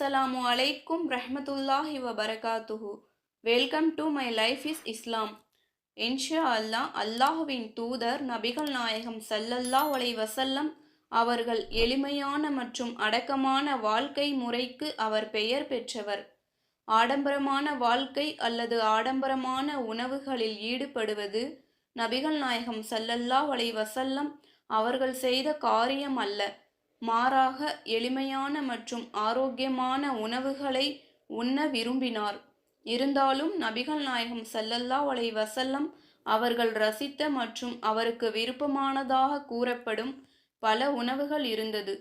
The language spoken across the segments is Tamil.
அஸ்ஸலாமு அலைக்கும் ரஹ்மத்துல்லாஹி வபரகாத்துஹு. Welcome to my life is இஸ்லாம். இன்ஷா அல்லாஹ் அல்லாஹுவின் தூதர் நபிகள் நாயகம் ஸல்லல்லாஹு அலைஹி வஸல்லம் அவர்கள் எளிமையான மற்றும் அடக்கமான வாழ்க்கை முறைக்கு அவர் பெயர் பெற்றவர். ஆடம்பரமான வாழ்க்கை அல்லது ஆடம்பரமான உணவுகளில் ஈடுபடுவது நபிகள் நாயகம் ஸல்லல்லாஹு அலைஹி வஸல்லம் அவர்கள் செய்த காரியம் அல்ல. மாறாக எளிமையான மற்றும் ஆரோக்கியமான உணவுகளை உண்ண விரும்பினார். இருந்தாலும் நபிகள் நாயகம் ஸல்லல்லாஹு அலைஹி வஸல்லம் அவர்கள் ரசித்த மற்றும் அவருக்கு விருப்பமானதாக கூறப்படும் பல உணவுகள் இருந்தது.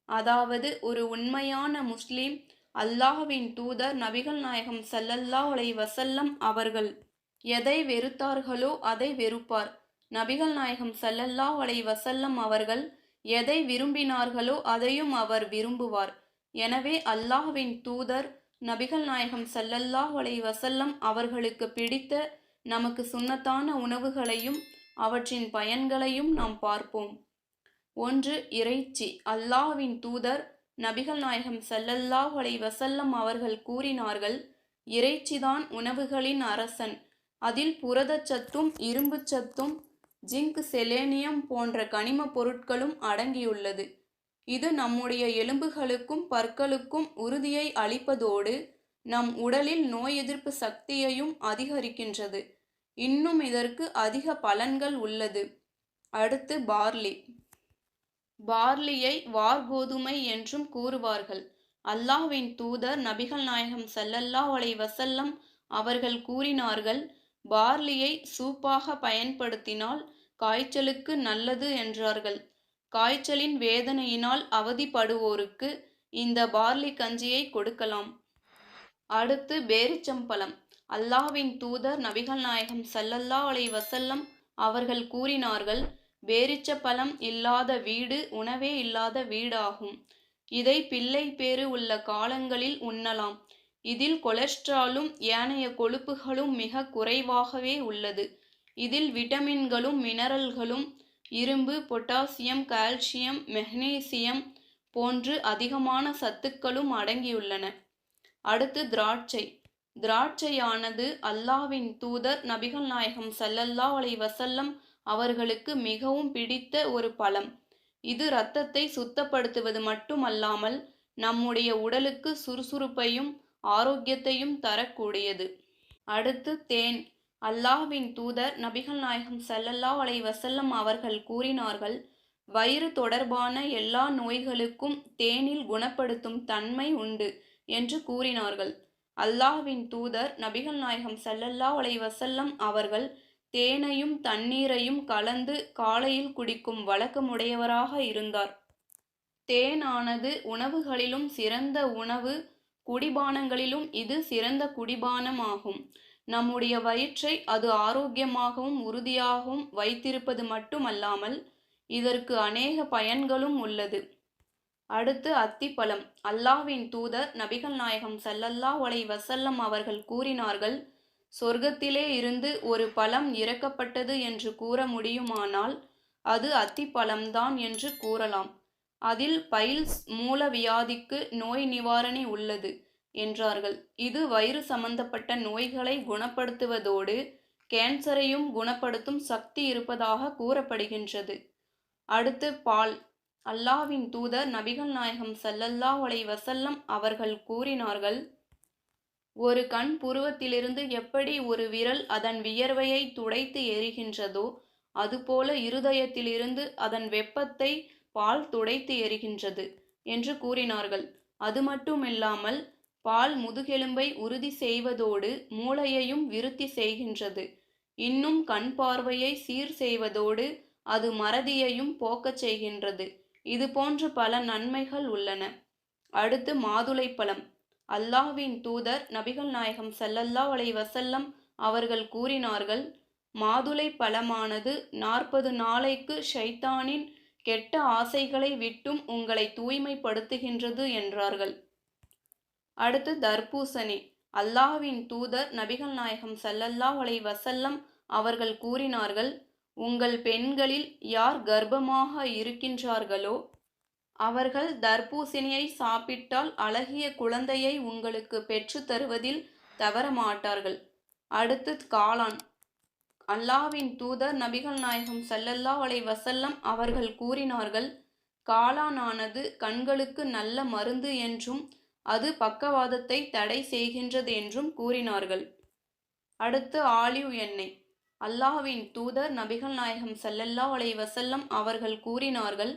அதாவது ஒரு உண்மையான முஸ்லிம் அல்லாஹ்வின் தூதர் நபிகள் நாயகம் ஸல்லல்லாஹு அலைஹி வஸல்லம் அவர்கள் எதை வெறுத்தார்களோ அதை வெறுப்பார். நபிகள் நாயகம் ஸல்லல்லாஹு அலைஹி வஸல்லம் அவர்கள் எதை விரும்பினார்களோ அதையும் அவர் விரும்புவார். எனவே அல்லாஹ்வின் தூதர் நபிகள் நாயகம் ஸல்லல்லாஹு அலைஹி வஸல்லம் அவர்களுக்கு பிடித்த நமக்கு சுன்னத்தான உணவுகளையும் அவற்றின் பயன்களையும் நாம் பார்ப்போம். 1. இறைச்சி. அல்லாஹ்வின் தூதர் நபிகள் நாயகம் ஸல்லல்லாஹு அலைஹி வஸல்லம் அவர்கள் கூறினார்கள், இறைச்சிதான் உணவுகளின் அரசன். அதில் புரதச்சத்தும் இரும்புச்சத்தும் ஜிங்க் செலேனியம் போன்ற கனிம பொருட்களும் அடங்கியுள்ளது. இது நம்முடைய எலும்புகளுக்கும் பற்களுக்கும் உறுதியை அளிப்பதோடு நம் உடலில் நோய் எதிர்ப்பு சக்தியையும் அதிகரிக்கின்றது. இன்னும் இதற்கு அதிக பலன்கள் உள்ளது. அடுத்து பார்லி. பார்லியை வார்கோதுமை என்றும் கூறுவார்கள். அல்லாஹ்வின் தூதர் நபிகள் நாயகம் ஸல்லல்லாஹு அலைஹி வஸல்லம் அவர்கள் கூறினார்கள், பார்லியை சூப்பாக பயன்படுத்தினால் காய்ச்சலுக்கு நல்லது என்றார்கள். காய்ச்சலின் வேதனையினால் அவதிப்படுவோருக்கு இந்த பார்லி கஞ்சியை கொடுக்கலாம். அடுத்து பேரிச்சம்பழம். அல்லாஹ்வின் தூதர் நபிகள் நாயகம் ஸல்லல்லாஹு அலைஹி வஸல்லம் அவர்கள் கூறினார்கள், பேரிச்சப்பழம் இல்லாத வீடு உணவே இல்லாத வீடாகும். இதை பிள்ளை பேறு உள்ள காலங்களில் உண்ணலாம். இதில் கொலஸ்ட்ராலும் ஏனைய கொழுப்புகளும் மிக குறைவாகவே உள்ளது. இதில் விட்டமின்களும் மினரல்களும் இரும்பு, பொட்டாசியம், கால்சியம், மெக்னீசியம் போன்று அதிகமான சத்துக்களும் அடங்கியுள்ளன. அடுத்து திராட்சை. திராட்சையானது அல்லாஹ்வின் தூதர் நபிகள் நாயகம் ஸல்லல்லாஹு அலைஹி வஸல்லம் அவர்களுக்கு மிகவும் பிடித்த ஒரு பழம். இது இரத்தத்தை சுத்தப்படுத்துவது மட்டுமல்லாமல் நம்முடைய உடலுக்கு சுறுசுறுப்பையும் ஆரோக்கியத்தையும் தரக்கூடியது. அடுத்து தேன். அல்லாஹ்வின் தூதர் நபிகள் நாயகம் ஸல்லல்லாஹு அலைஹி வஸல்லம் அவர்கள் கூறினார்கள், வயிறு தொடர்பான எல்லா நோய்களுக்கும் தேனில் குணப்படுத்தும் தன்மை உண்டு என்று கூறினார்கள். அல்லாஹ்வின் தூதர் நபிகள் நாயகம் ஸல்லல்லாஹு அலைஹி வஸல்லம் அவர்கள் தேனையும் தண்ணீரையும் கலந்து காலையில் குடிக்கும் வழக்கமுடையவராக இருந்தார். தேனானது உணவுகளிலும் சிறந்த உணவு, குடிபானங்களிலும் இது சிறந்த குடிபானம் ஆகும். நம்முடைய வயிற்றை அது ஆரோக்கியமாகவும் உறுதியாகவும் வைத்திருப்பது மட்டுமல்லாமல் இதற்கு அநேக பயன்களும் உள்ளது. அடுத்து அத்திப்பழம். அல்லாஹ்வின் தூதர் நபிகள் நாயகம் ஸல்லல்லாஹு அலைஹி வஸல்லம் அவர்கள் கூறினார்கள், சொர்க்கத்திலே இருந்து ஒரு பழம் இறக்கப்பட்டது என்று கூற முடியுமானால் அது அத்திப்பழம்தான் என்று கூறலாம். அதில் பைல்ஸ் மூலவியாதிக்கு நோய் நிவாரணி உள்ளது என்றார்கள். இது வயிறு சம்பந்தப்பட்ட நோய்களை குணப்படுத்துவதோடு கேன்சரையும் குணப்படுத்தும் சக்தி இருப்பதாக கூறப்படுகின்றது. அடுத்து பால். அல்லாஹ்வின் தூதர் நபிகள் நாயகம் ஸல்லல்லாஹு அலைஹி வஸல்லம் அவர்கள் கூறினார்கள், ஒரு கண் புருவத்திலிருந்து எப்படி ஒரு விரல் அதன் வியர்வையை துடைத்து எரிகின்றதோ அதுபோல இருதயத்திலிருந்து அதன் வெப்பத்தை பால் துடைத்து எரிகின்றது என்று கூறினார்கள். அது மட்டுமில்லாமல் பால் முதுகெலும்பை உறுதி செய்வதோடு மூளையையும் விருத்தி செய்கின்றது. இன்னும் கண் பார்வையை சீர் செய்வதோடு அது மறதியையும் போக்கச் செய்கின்றது. இது போன்ற பல நன்மைகள் உள்ளன. அடுத்து மாதுளைப்பழம். அல்லாஹ்வின் தூதர் நபிகள் நாயகம் ஸல்லல்லாஹு அலைஹி வஸல்லம் அவர்கள் கூறினார்கள், மாதுளை பழமானது 40 நாளைக்கு ஷைத்தானின் கெட்ட ஆசைகளை விட்டும் உங்களை தூய்மைப்படுத்துகின்றது என்றார்கள். அடுத்து தர்பூசணி. அல்லாஹ்வின் தூதர் நபிகள் நாயகம் ஸல்லல்லாஹு அலைஹி வஸல்லம் அவர்கள் கூறினார்கள், உங்கள் பெண்களில் யார் கர்ப்பமாக இருக்கின்றார்களோ அவர்கள் தர்பூசணியை சாப்பிட்டால் அழகிய குழந்தையை உங்களுக்கு பெற்று தருவதில் தவற மாட்டார்கள். அடுத்து காளான். அல்லாஹ்வின் தூதர் நபிகள் நாயகம் ஸல்லல்லாஹு அலைஹி வஸல்லம் அவர்கள் கூறினார்கள், காளானானது கண்களுக்கு நல்ல மருந்து என்றும் அது பக்கவாதத்தை தடை செய்கின்றது என்றும் கூறினார்கள். அடுத்து ஆலிவ் எண்ணெய். அல்லாஹ்வின் தூதர் நபிகள் நாயகம் ஸல்லல்லாஹு அலைஹி வஸல்லம் அவர்கள் கூறினார்கள்,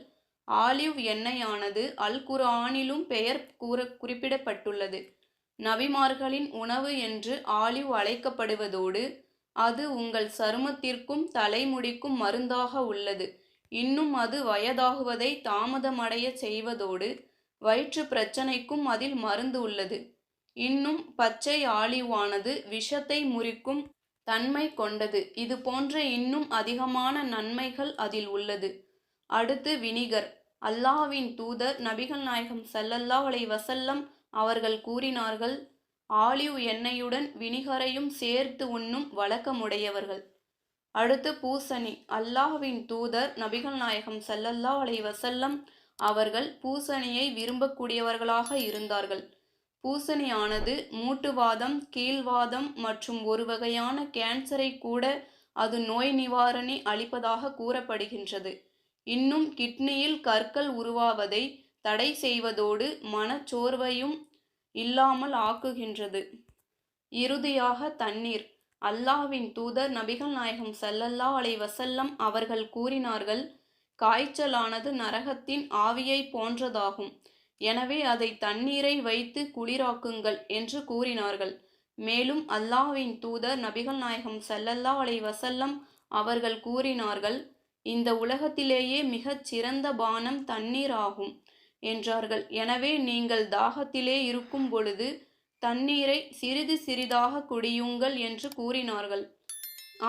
ஆலிவ் எண்ணெயானது அல் குர்ஆனிலும் பெயர் குறிப்பிடப்பட்டுள்ளது. நபிமார்களின் உணவு என்று ஆலிவ் அழைக்கப்படுவதோடு அது உங்கள் சருமத்திற்கும் தலைமுடிக்கும் மருந்தாக உள்ளது. இன்னும் அது வயதாகுவதை தாமதமடைய செய்வதோடு வயிற்று பிரச்சனைக்கும் அதில் மருந்து உள்ளது. இன்னும் பச்சை ஆலிவானது விஷத்தை முறிக்கும் தன்மை கொண்டது. இது போன்ற இன்னும் அதிகமான நன்மைகள் அதில் உள்ளது. அடுத்து வினிகர். அல்லாஹ்வின் தூதர் நபிகள் நாயகம் ஸல்லல்லாஹு அலைஹி வஸல்லம் அவர்கள் கூறினார்கள், ஆலிவ் எண்ணெயுடன் வினிகரையும் சேர்த்து உண்ணும் வழக்கமுடையவர்கள். அடுத்து பூசணி. அல்லாஹ்வின் தூதர் நபிகள் நாயகம் ஸல்லல்லாஹு அலைஹி வஸல்லம் அவர்கள் பூசணியை விரும்பக்கூடியவர்களாக இருந்தார்கள். பூசணியானது மூட்டுவாதம், கீழ்வாதம் மற்றும் ஒரு வகையான கேன்சரை கூட அது நோய் நிவாரணி அளிப்பதாக கூறப்படுகின்றது. இன்னும் கிட்னியில் கற்கள் உருவாவதை தடை செய்வதோடு மனச்சோர்வையும் இல்லாமல் ஆக்குகின்றது. இறுதியாக தண்ணீர். அல்லாஹ்வின் தூதர் நபிகள் நாயகம் ஸல்லல்லாஹு அலைஹி வஸல்லம் அவர்கள் கூறினார்கள், காய்ச்சலானது நரகத்தின் ஆவியை போன்றதாகும். எனவே அதை தண்ணீரை வைத்து குளிராக்குங்கள் என்று கூறினார்கள். மேலும் அல்லாஹ்வின் தூதர் நபிகள் நாயகம் ஸல்லல்லாஹு அலைஹி வஸல்லம் அவர்கள் கூறினார்கள், இந்த உலகத்திலேயே மிகச் சிறந்த பானம் தண்ணீர் ஆகும் என்றார்கள். எனவே நீங்கள் தாகத்திலே இருக்கும் பொழுது தண்ணீரை சிறிது சிறிதாக குடியுங்கள் என்று கூறினார்கள்.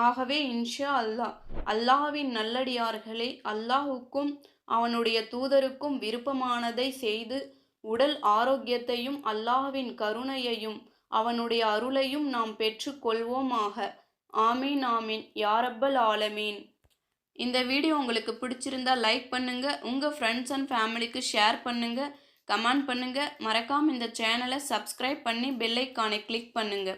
ஆகவே இன்ஷா அல்லாஹ், அல்லாஹ்வின் நல்லடியார்களே, அல்லாஹுக்கும் அவனுடைய தூதருக்கும் விருப்பமானதை செய்து உடல் ஆரோக்கியத்தையும் அல்லாஹ்வின் கருணையையும் அவனுடைய அருளையும் நாம் பெற்று கொள்வோமாக. ஆமீன் ஆமீன் யா ரப்பல் ஆலமீன். இந்த வீடியோ உங்களுக்கு பிடிச்சிருந்தா லைக் பண்ணுங்க, உங்கள் ஃப்ரெண்ட்ஸ் அண்ட் ஃபேமிலிக்கு ஷேர் பண்ணுங்க, கமெண்ட் பண்ணுங்க. மறக்காம இந்த சேனலை சப்ஸ்கிரைப் பண்ணி பெல் ஐகானை கிளிக் பண்ணுங்க.